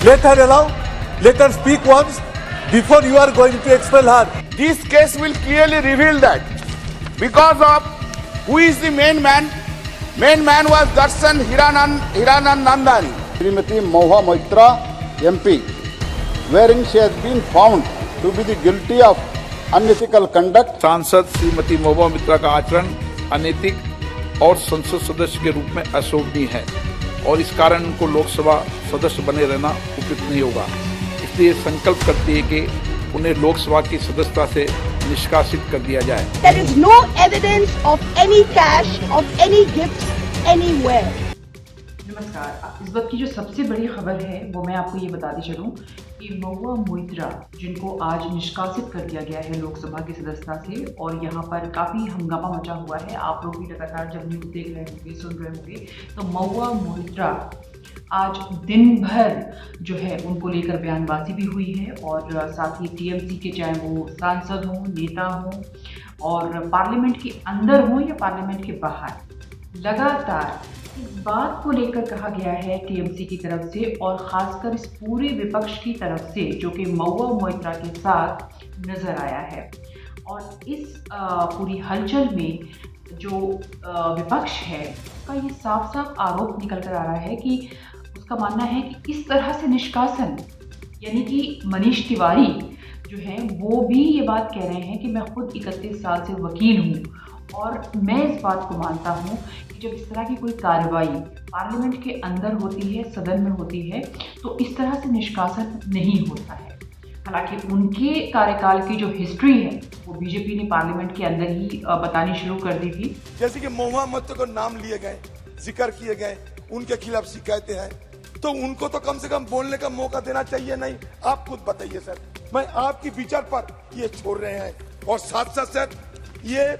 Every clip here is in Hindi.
Let her allow. Let her speak once before you are going to expel her. This case will clearly reveal that because of who is the main man. Main man was Darshan Hiranandani. Srimati Mahua Moitra MP, wherein she has been found to be the guilty of unethical conduct. सांसद श्रीमती महुआ मित्रा का आचरण अनैतिक और संसद सदस्य के रूप में अशोभनीय है और इस कारण उनको लोकसभा सदस्य बने रहना उचित नहीं होगा। इसलिए संकल्प करती है कि उन्हें लोकसभा की सदस्यता से निष्कासित कर दिया जाए। There is no evidence of any cash, of any gifts anywhere. नमस्कार, इस वक्त की जो सबसे बड़ी खबर है वो मैं आपको ये बताती चलूं कि महुआ मोइत्रा जिनको आज निष्कासित कर दिया गया है लोकसभा की सदस्यता से और यहाँ पर काफ़ी हंगामा मचा हुआ है। आप लोग भी लगातार जब न्यूज़ देख रहे होंगे, सुन रहे होंगे, तो महुआ मोइत्रा आज दिन भर जो है उनको लेकर बयानबाजी भी हुई है और साथ ही टीएमसी के चाहे वो सांसद हों, नेता हों और पार्लियामेंट के अंदर हों या पार्लियामेंट के बाहर लगातार इस बात को लेकर कहा गया है टीएमसी की तरफ से और ख़ासकर इस पूरे विपक्ष की तरफ से जो कि महुआ मोइत्रा के साथ नज़र आया है। और इस पूरी हलचल में जो विपक्ष है उसका ये साफ साफ आरोप निकल कर आ रहा है कि उसका मानना है कि इस तरह से निष्कासन यानी कि मनीष तिवारी जो है वो भी ये बात कह रहे हैं कि मैं खुद 31 साल से वकील हूँ और मैं इस बात को मानता हूँ कि जब इस तरह की कोई कार्रवाई पार्लियामेंट के अंदर होती है, सदन में होती है, तो इस तरह से निष्कासन नहीं होता है। हालांकि उनके कार्यकाल की जो हिस्ट्री है वो बीजेपी ने पार्लियामेंट के अंदर ही बतानी शुरू कर दी थी। जैसे कि महुआ मोइत्रा को नाम लिए गए, जिक्र किए गए, उनके खिलाफ शिकायतें हैं, तो उनको तो कम से कम बोलने का मौका देना चाहिए। नहीं, आप खुद बताइए सर, मैं आपकी विचार पर ये छोड़ रहे हैं और साथ साथ सर ये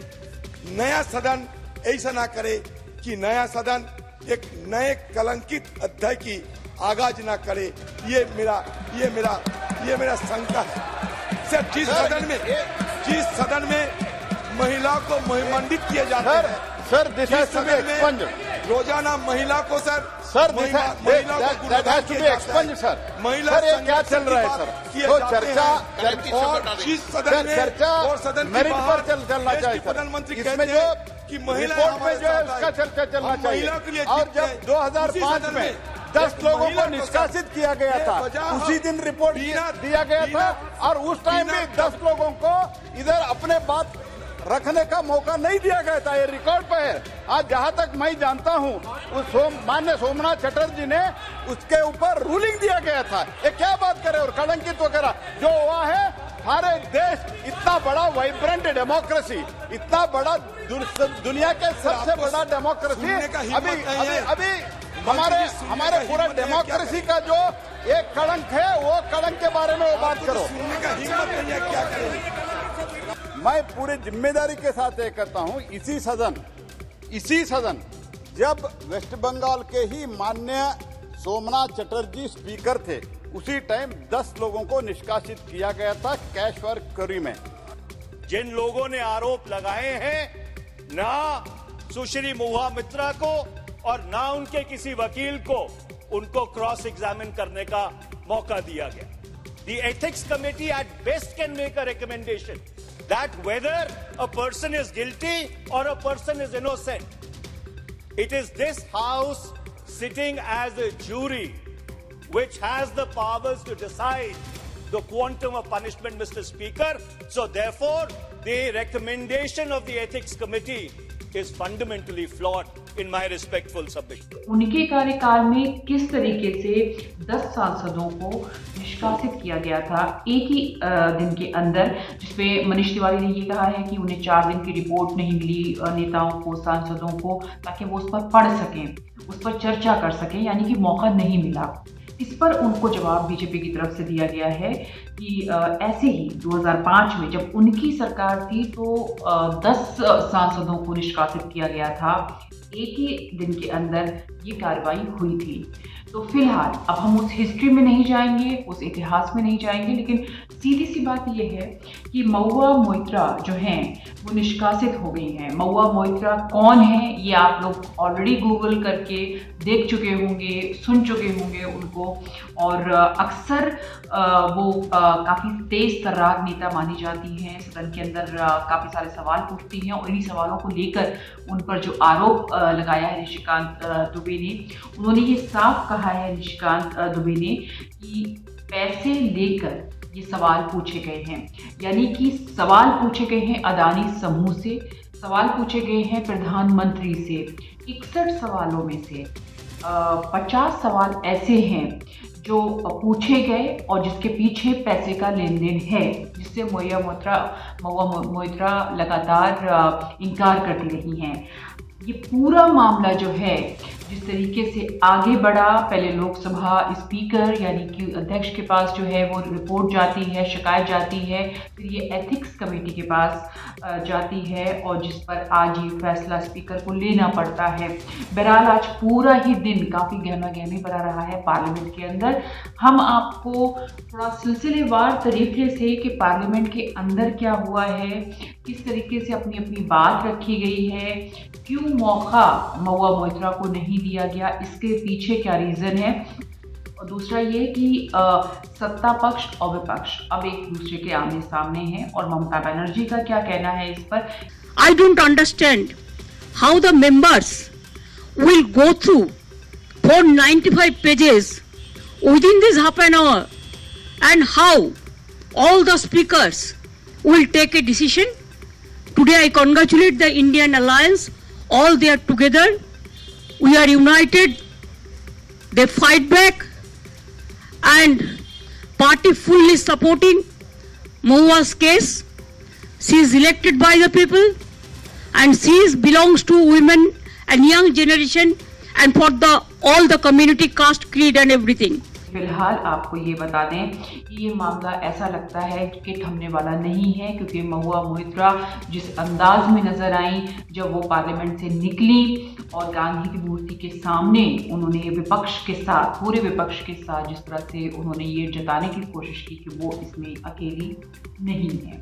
नया सदन ऐसा ना करे कि नया सदन एक नए कलंकित अध्याय की आगाज ना करे। ये मेरा शंका है सर। जिस सदन में महिला को महिमान्वित किए जाते हैं Sir, this has to be expunged. रोजाना महिला को Sir, that has to be expunged, sir. महिला ये क्या चल रहा है सर? तो चर्चा मेरिट पर चलना चाहिए सर। इसमें जो कि महिला रिपोर्ट में जो है उसका चर्चा चलना चाहिए। और जब 2005 में 10 लोगों को निष्कासित किया गया था उसी दिन रिपोर्ट दिया गया था और उस टाइम भी 10 लोगों को इधर अपने बात रखने का मौका नहीं दिया गया था। ये रिकॉर्ड पे है। आज जहां तक मैं जानता हूं उस माननीय सोमनाथ चटर्जी ने उसके ऊपर रूलिंग दिया गया था। ये क्या बात करे और कलंकित वगैरह जो हुआ है सारे देश इतना बड़ा वाइब्रेंट डेमोक्रेसी, इतना बड़ा दुनिया के सबसे बड़ा डेमोक्रेसी अभी हमारे पूरा डेमोक्रेसी का जो एक कलंक है वो कलंक के बारे में वो बात करो। क्या करें? मैं पूरी जिम्मेदारी के साथ ये कहता हूं इसी सदन जब वेस्ट बंगाल के ही माननीय सोमनाथ चटर्जी स्पीकर थे उसी टाइम 10 लोगों को निष्कासित किया गया था कैश फॉर क्वेरी में। जिन लोगों ने आरोप लगाए हैं ना सुश्री महुआ मित्रा को और ना उनके किसी वकील को उनको क्रॉस एग्जामिन करने का मौका दिया गया। The ethics committee at best can make a recommendation that whether a person is guilty or a person is innocent. It is this house sitting as a jury which has the powers to decide the quantum of punishment, Mr. Speaker. So therefore, the recommendation of the ethics committee is fundamentally flawed in my respectful submission. उनके कार्यकाल में किस तरीके से 10 सांसदों को निष्कासित किया गया था एक ही दिन के अंदर, जिसमें मनीष तिवारी ने ये कहा है कि उन्हें 4 दिन की रिपोर्ट नहीं मिली नेताओं को, सांसदों को, ताकि वो उस पर पढ़ सकें, उस पर चर्चा कर सकें, यानी कि मौका नहीं मिला। इस पर उनको जवाब बीजेपी की तरफ से दिया गया है कि ऐसे ही 2005 में जब उनकी सरकार थी तो 10 सांसदों को निष्कासित किया गया था, एक ही दिन के अंदर ये कार्रवाई हुई थी। तो फिलहाल अब हम उस हिस्ट्री में नहीं जाएंगे, उस इतिहास में नहीं जाएंगे, लेकिन सीधी सी बात यह है कि महुआ मोइत्रा जो हैं वो निष्कासित हो गई हैं। महुआ मोइत्रा कौन है ये आप लोग ऑलरेडी गूगल करके देख चुके होंगे, सुन चुके होंगे उनको, और अक्सर वो काफ़ी तेज तर्रार नेता मानी जाती हैं। सदन के अंदर काफ़ी सारे सवाल पूछती हैं और इन्हीं सवालों को लेकर उन पर जो आरोप लगाया है निशिकांत दुबे ने, उन्होंने ये साफ कहा है निशिकांत दुबे ने कि पैसे लेकर ये सवाल पूछे गए हैं, यानी कि सवाल पूछे गए हैं अदानी समूह से, सवाल पूछे गए हैं प्रधानमंत्री से। 61 सवालों में से 50 सवाल ऐसे हैं जो पूछे गए और जिसके पीछे पैसे का लेन देन है, जिससे महुआ मोइत्रा लगातार इनकार करती रही हैं। ये पूरा मामला जो है जिस तरीके से आगे बढ़ा, पहले लोकसभा स्पीकर यानी कि अध्यक्ष के पास जो है वो रिपोर्ट जाती है, शिकायत जाती है, फिर ये एथिक्स कमेटी के पास जाती है और जिस पर आज ये फैसला स्पीकर को लेना पड़ता है। बहरहाल आज पूरा ही दिन काफ़ी गहमा गहमी भरा रहा है पार्लियामेंट के अंदर। हम आपको थोड़ा सिलसिलेवार तरीके से कि पार्लियामेंट के अंदर क्या हुआ है, किस तरीके से अपनी अपनी बात रखी गई है, क्यों मौका महुआ मोइत्रा को नहीं दिया गया, इसके पीछे क्या रीज़न है, और दूसरा ये कि सत्ता पक्ष और विपक्ष अब एक दूसरे के आमने सामने हैं और ममता बनर्जी का क्या कहना है इस पर। I don't understand how the members will go through 495 pages within this half an hour and how all the speakers will take a decision. Today I congratulate the Indian Alliance. All they are together. We are united. They fight back and party fully supporting Mahua's case. She is elected by the people and she belongs to women and young generation and for all the community, caste, creed and everything. फिलहाल आपको ये बता दें कि ये मामला ऐसा लगता है कि थमने वाला नहीं है, क्योंकि महुआ मोइत्रा जिस अंदाज में नजर आई जब वो पार्लियामेंट से निकली और गांधी की मूर्ति के सामने उन्होंने विपक्ष के साथ, पूरे विपक्ष के साथ जिस तरह से उन्होंने ये जताने की कोशिश की कि वो इसमें अकेली नहीं है।